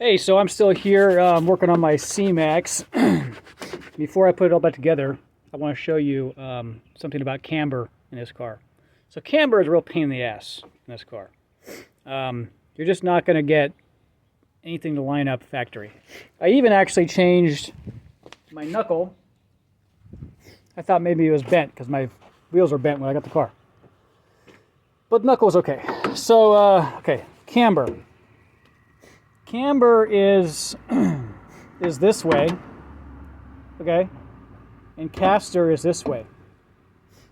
Hey, so I'm still here working on my C-Max. Before I put it all back together, I want to show you something about camber in this car. So camber is a real pain in the ass in this car. You're just not going to get anything to line up factory. I even actually changed my knuckle. I thought maybe it was bent because my wheels were bent when I got the car. But knuckle's okay. So, okay, camber. Camber is this way, okay, and caster is this way.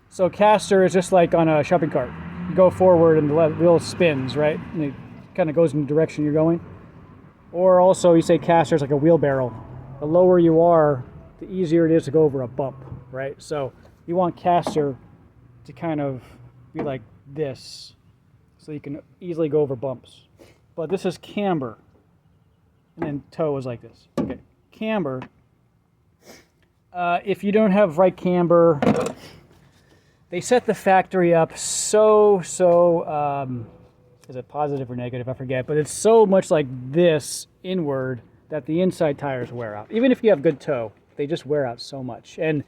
So caster is just like on a shopping cart. You go forward and the wheel spins, right? And it kind of goes in the direction you're going. Or also you say caster is like a wheelbarrow. The lower you are, the easier it is to go over a bump, right? So you want caster to kind of be like this, so you can easily go over bumps. But this is camber. And then toe is like this. Okay, camber. If you don't have right camber, they set the factory up so is it positive or negative? I forget. But it's so much like this inward that the inside tires wear out. Even if you have good toe, they just wear out so much. And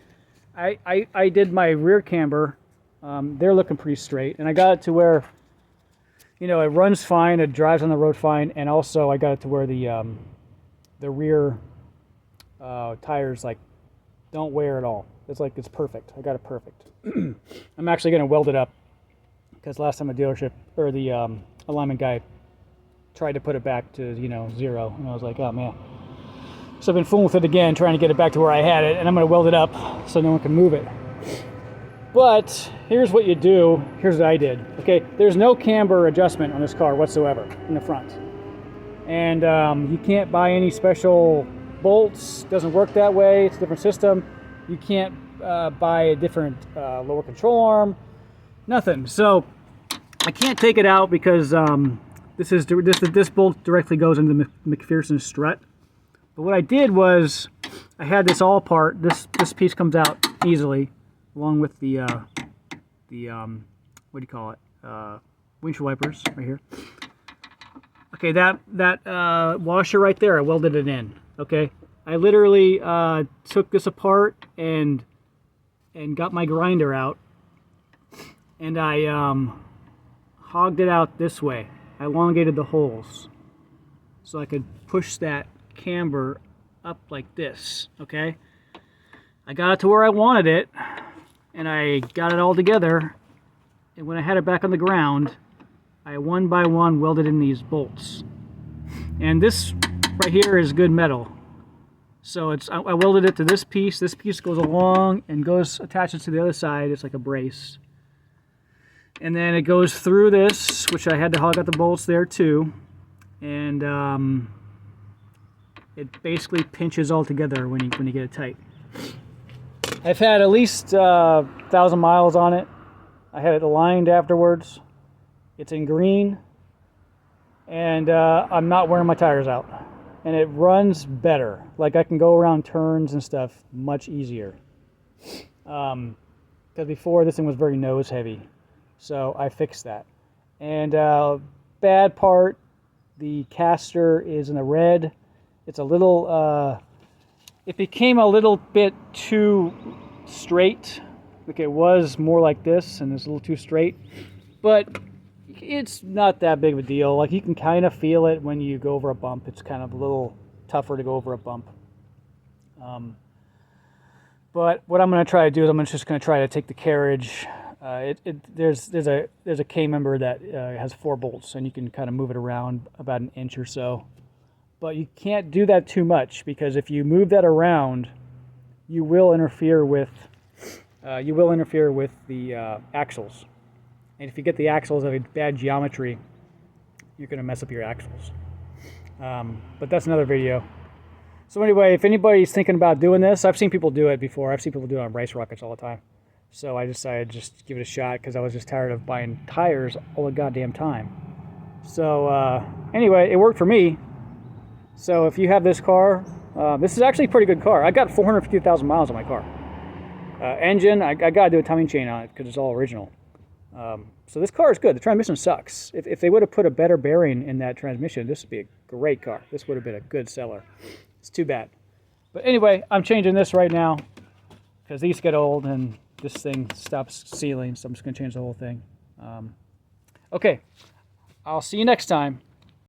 I did my rear camber. They're looking pretty straight. And I got it to where, you know, it runs fine, it drives on the road fine, and also I got it to where the rear tires like don't wear at all. It's like it's perfect. I got it perfect. I'm actually going to weld it up because last time the dealership or the alignment guy tried to put it back to 0, and I was like, oh man. So I've been fooling with it again, trying to get it back to where I had it, and I'm going to weld it up so no one can move it. But here's what you do. Here's what I did. Okay, there's no camber adjustment on this car whatsoever in the front. And you can't buy any special bolts. Doesn't work that way. It's a different system. You can't buy a different lower control arm. Nothing. So I can't take it out because this bolt directly goes into the McPherson strut. But what I did was I had this all part. This piece comes out easily, along with the what do you call it? Windshield wipers right here. Okay, that washer right there, I welded it in. Okay, I literally took this apart and got my grinder out, and I hogged it out this way. I elongated the holes so I could push that camber up like this. Okay, I got it to where I wanted it, and I got it all together, and when I had it back on the ground, I one by one welded in these bolts. And this right here is good metal. So I welded it to this piece. This piece goes along and attaches to the other side. It's like a brace. And then it goes through this, which I had to hog out the bolts there too. And it basically pinches all together when you get it tight. I've had at least 1,000 miles on it. I had it aligned afterwards. It's in green, and I'm not wearing my tires out. And it runs better. Like I can go around turns and stuff much easier. Because before this thing was very nose heavy. So I fixed that. And bad part, the caster is in the red. It's a little, it became a little bit too straight. Like it was more like this, and it's a little too straight. But it's not that big of a deal. Like you can kind of feel it when you go over a bump. It's kind of a little tougher to go over a bump. But what I'm going to try to do is I'm just going to try to take the carriage. There's a K-member that has 4 bolts, and you can kind of move it around about an inch or so. But you can't do that too much, because if you move that around, you will interfere with the axles. And if you get the axles of a bad geometry, you're going to mess up your axles. But that's another video. So anyway, if anybody's thinking about doing this, I've seen people do it before. I've seen people do it on race rockets all the time. So I decided to just give it a shot because I was just tired of buying tires all the goddamn time. So anyway, it worked for me. So if you have this car, this is actually a pretty good car. I got 450,000 miles on my car. Engine, I got to do a timing chain on it because it's all original. So this car is good. The transmission sucks. If they would have put a better bearing in that transmission, this would be a great car. This would have been a good seller. It's too bad. But anyway, I'm changing this right now because these get old and this thing stops sealing. So I'm just going to change the whole thing. Okay, I'll see you next time.